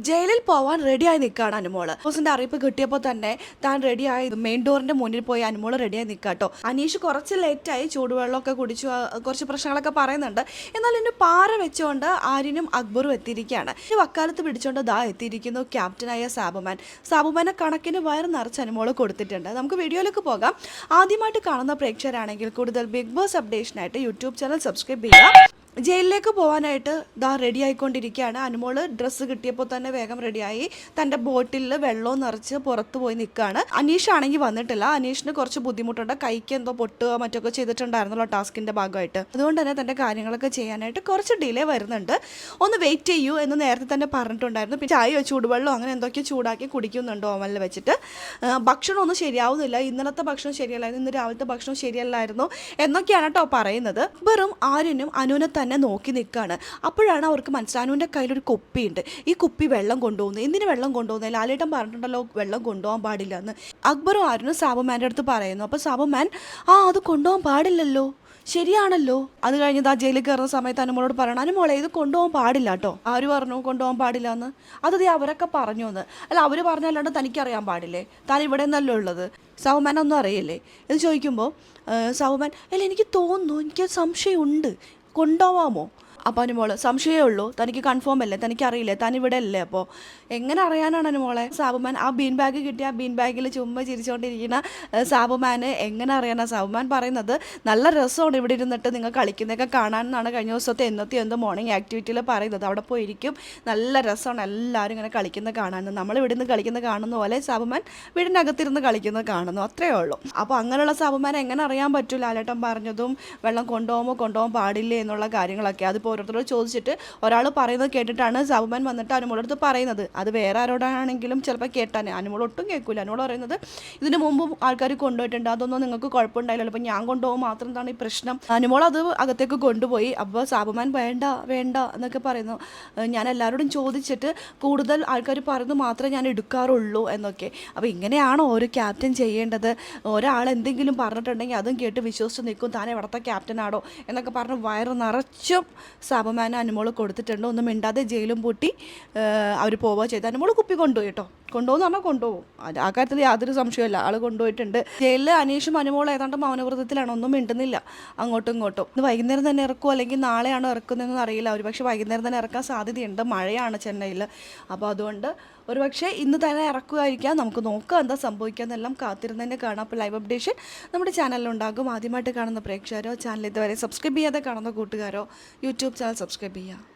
ജയിലിൽ പോവാൻ റെഡിയായി നിൽക്കുകയാണ് അനുമോള്. ബോസിന്റെ അറിയിപ്പ് കിട്ടിയപ്പോൾ തന്നെ താൻ റെഡിയായി മെയിൻ ഡോറിന്റെ മുന്നിൽ പോയി അനുമോള് റെഡിയായി നിൽക്കാട്ടോ. അനീഷ് കുറച്ച് ലേറ്റായി, ചൂടുവെള്ളമൊക്കെ കുടിച്ചു, കുറച്ച് പ്രശ്നങ്ങളൊക്കെ പറയുന്നുണ്ട്. എന്നാൽ എന്നെ പാറ വെച്ചുകൊണ്ട് ആര്യനും അക്ബറും എത്തിയിരിക്കുകയാണ്. ഈ വക്കാലത്ത് പിടിച്ചുകൊണ്ട് ദാ എത്തിയിരിക്കുന്നു ക്യാപ്റ്റനായ സാബുമാനെ കണക്കിന് വയറ് നിറച്ച് അനുമോള് കൊടുത്തിട്ടുണ്ട്. നമുക്ക് വീഡിയോയിലേക്ക് പോകാം. ആദ്യമായിട്ട് കാണുന്ന പ്രേക്ഷകരാണെങ്കിൽ കൂടുതൽ ബിഗ് ബോസ് അപ്ഡേഷനായിട്ട് യൂട്യൂബ് ചാനൽ സബ്സ്ക്രൈബ് ചെയ്യുക. ജയിലിലേക്ക് പോകാനായിട്ട് ദാ റെഡി ആയിക്കൊണ്ടിരിക്കുകയാണ്. അനുമോള് ഡ്രസ്സ് കിട്ടിയപ്പോൾ തന്നെ വേഗം റെഡിയായി തൻ്റെ ബോട്ടിലിൽ വെള്ളവും നിറച്ച് പുറത്ത് പോയി നിൽക്കുകയാണ്. അനീഷ് ആണെങ്കിൽ വന്നിട്ടില്ല. അനീഷിന് കുറച്ച് ബുദ്ധിമുട്ടുണ്ട്, കൈക്ക് എന്തോ പൊട്ടുക മറ്റൊക്കെ ചെയ്തിട്ടുണ്ടായിരുന്നല്ലോ ടാസ്കിൻ്റെ ഭാഗമായിട്ട്. അതുകൊണ്ട് തന്നെ തൻ്റെ കാര്യങ്ങളൊക്കെ ചെയ്യാനായിട്ട് കുറച്ച് ഡിലേ വരുന്നുണ്ട്. ഒന്ന് വെയിറ്റ് ചെയ്യൂ എന്ന് നേരത്തെ തന്നെ പറഞ്ഞിട്ടുണ്ടായിരുന്നു. പിന്നെ ചായയോ ചൂടുവെള്ളമോ അങ്ങനെ എന്തൊക്കെയോ ചൂടാക്കി കുടിക്കുന്നുണ്ട് ഓവനിൽ വെച്ചിട്ട്. ഭക്ഷണം ഒന്നും ശരിയാവുന്നില്ല, ഇന്നലത്തെ ഭക്ഷണം ശരിയല്ലായിരുന്നു, ഇന്ന് രാവിലത്തെ ഭക്ഷണം ശരിയല്ലായിരുന്നു എന്നൊക്കെയാണ് കേട്ടോ പറയുന്നത്. വെറും ആര്യനും അനുവിനെ തന്നെ നോക്കി നിൽക്കുകയാണ്. അപ്പോഴാണ് അവർക്ക് മനസ്സിലാനുവിൻ്റെ കയ്യിലൊരു കുപ്പിയുണ്ട്. ഈ കുപ്പി വെള്ളം കൊണ്ടുപോകുന്നു. എന്തിന് വെള്ളം കൊണ്ടുപോകുന്നത്? ലാലേട്ടൻ പറഞ്ഞിട്ടുണ്ടല്ലോ വെള്ളം കൊണ്ടുപോകാൻ പാടില്ല എന്ന്. അക്ബറും ആര്യനും സാബുമാൻ്റെ അടുത്ത് പറയുന്നു. അപ്പോൾ സാബുമാൻ അത് കൊണ്ടുപോകാൻ പാടില്ലല്ലോ, ശരിയാണല്ലോ. അത് കഴിഞ്ഞത് ആ ജയിലിൽ കയറുന്ന സമയത്ത് അനുമോളോട് പറയണം, അനുമോളെ ഇത് കൊണ്ടുപോകാൻ പാടില്ല കേട്ടോ. ആര് പറഞ്ഞു കൊണ്ടുപോകാൻ പാടില്ല എന്ന്? അതേ അവരൊക്കെ പറഞ്ഞു എന്ന്. അല്ല, അവർ പറഞ്ഞല്ലാണ്ട് തനിക്കറിയാൻ പാടില്ലേ? താൻ ഇവിടെ നിന്നല്ലോ ഉള്ളത്, സാബുമാൻ ഒന്നും അറിയില്ലേ എന്ന് ചോദിക്കുമ്പോൾ സാബുമാൻ അല്ല എനിക്ക് തോന്നുന്നു, എനിക്ക് സംശയമുണ്ട്, കൊണ്ടുപോവാമോ? അപ്പോൾ അനുമോള് സംശയമേ ഉള്ളൂ, തനിക്ക് കൺഫേം അല്ലേ, തനിക്കറിയില്ലേ, താൻ ഇവിടെ അല്ലേ? അപ്പോൾ എങ്ങനെ അറിയാനാണ് അനുമോളെ? സാബുമാൻ ആ ബീൻ ബാഗ് കിട്ടിയ ആ ബീൻ ബാഗിൽ ചുമ്മാ ചിരിച്ചുകൊണ്ടിരിക്കുന്ന സാബുമാന് എങ്ങനെ അറിയാനാണ്? സാബുമാൻ പറയുന്നത് നല്ല രസമാണ് ഇവിടെ ഇരുന്നിട്ട് നിങ്ങൾ കളിക്കുന്നതൊക്കെ കാണാനെന്നാണ് കഴിഞ്ഞ ദിവസത്തെ എന്തോ മോർണിംഗ് ആക്ടിവിറ്റിയിൽ പറയുന്നത്. അവിടെ പോയിരിക്കും, നല്ല രസമാണ് എല്ലാവരും ഇങ്ങനെ കളിക്കുന്നത് കാണാൻ. നമ്മൾ ഇവിടെ നിന്ന് കളിക്കുന്നത് കാണുന്ന പോലെ സാബുമാൻ വീടിനകത്തിരുന്ന് കളിക്കുന്നത് കാണുന്നു, അത്രയേ ഉള്ളൂ. അപ്പോൾ അങ്ങനെയുള്ള സാബുമാൻ എങ്ങനെ അറിയാൻ പറ്റും ലാലേട്ടൻ പറഞ്ഞതും വെള്ളം കൊണ്ടുപോകാൻ പാടില്ലേ എന്നുള്ള കാര്യങ്ങളൊക്കെ? അതിപ്പോൾ ഓരോരുത്തരോട് ചോദിച്ചിട്ട് ഒരാൾ പറയുന്നത് കേട്ടിട്ടാണ് സാബുമാൻ വന്നിട്ട് അനുമോളടുത്ത് പറയുന്നത്. അത് വേറെ ആരോടാണെങ്കിലും ചിലപ്പോൾ കേട്ടാൻ അനുമോൾ ഒട്ടും കേൾക്കില്ല. അനുമോൾ പറയുന്നത് ഇതിന് മുമ്പും ആൾക്കാർ കൊണ്ടുപോയിട്ടുണ്ട്, അതൊന്നും നിങ്ങൾക്ക് കുഴപ്പമുണ്ടായില്ലല്ലോ, അപ്പോൾ ഞാൻ കൊണ്ടുപോകും മാത്രം എന്താണ് ഈ പ്രശ്നം? അനുമോൾ അത് അകത്തേക്ക് കൊണ്ടുപോയി. അപ്പോൾ സാബുമാൻ വേണ്ട എന്നൊക്കെ പറയുന്നു. ഞാൻ എല്ലാവരോടും ചോദിച്ചിട്ട് കൂടുതൽ ആൾക്കാർ പറയുന്നത് മാത്രമേ ഞാൻ എടുക്കാറുള്ളൂ എന്നൊക്കെ. അപ്പോൾ ഇങ്ങനെയാണോ ഒരു ക്യാപ്റ്റൻ ചെയ്യേണ്ടത്? ഒരാൾ എന്തെങ്കിലും പറഞ്ഞിട്ടുണ്ടെങ്കിൽ അതും കേട്ട് വിശ്വസിച്ച് നിൽക്കും, താൻ എവിടുത്തെ ക്യാപ്റ്റനാണോ എന്നൊക്കെ പറഞ്ഞ് വയറ് നിറച്ചും സാബുമാനെ അനുമോൾ കൊടുത്തിട്ടുണ്ട്. ഒന്നും മിണ്ടാതെ ജയിലും പൂട്ടി അവർ പോവുക ചെയ്ത്. അനുമോൾ കുപ്പി കൊണ്ടുപോയി കേട്ടോ. കൊണ്ടുപോകുന്ന പറഞ്ഞാൽ കൊണ്ടുപോകും, ആ കാര്യത്തിൽ യാതൊരു സംശയമില്ല, ആൾ കൊണ്ടുപോയിട്ടുണ്ട്. ജയിലിൽ അനീഷും അനുമോളും ഏതാണ്ട് മൗനവ്രതത്തിലാണ്, ഒന്നും മിണ്ടുന്നില്ല അങ്ങോട്ടും ഇങ്ങോട്ടും. ഇന്ന് വൈകുന്നേരം തന്നെ ഇറക്കുമോ അല്ലെങ്കിൽ നാളെയാണോ ഇറക്കുന്നതെന്ന് അറിയില്ല. ഒരുപക്ഷെ വൈകുന്നേരം തന്നെ ഇറക്കാൻ സാധ്യതയുണ്ട്, മഴയാണ് ചെന്നൈയിൽ. അപ്പോൾ അതുകൊണ്ട് ഒരുപക്ഷെ ഇന്ന് തന്നെ ഇറക്കുമായിരിക്കാം. നമുക്ക് നോക്കാം എന്താ സംഭവിക്കാമെന്നെല്ലാം കാത്തിരുന്നതിൻ്റെ കാണാം. അപ്പോൾ ലൈവ് അപ്ഡേഷൻ നമ്മുടെ ചാനലിലുണ്ടാകും. ആദ്യമായിട്ട് കാണുന്ന പ്രേക്ഷകരോ, ചാനൽ ഇതുവരെ സബ്സ്ക്രൈബ് ചെയ്യാതെ കാണുന്ന കൂട്ടുകാരോ യൂട്യൂബ് ചാനൽ സബ്സ്ക്രൈബ് ചെയ്യുക.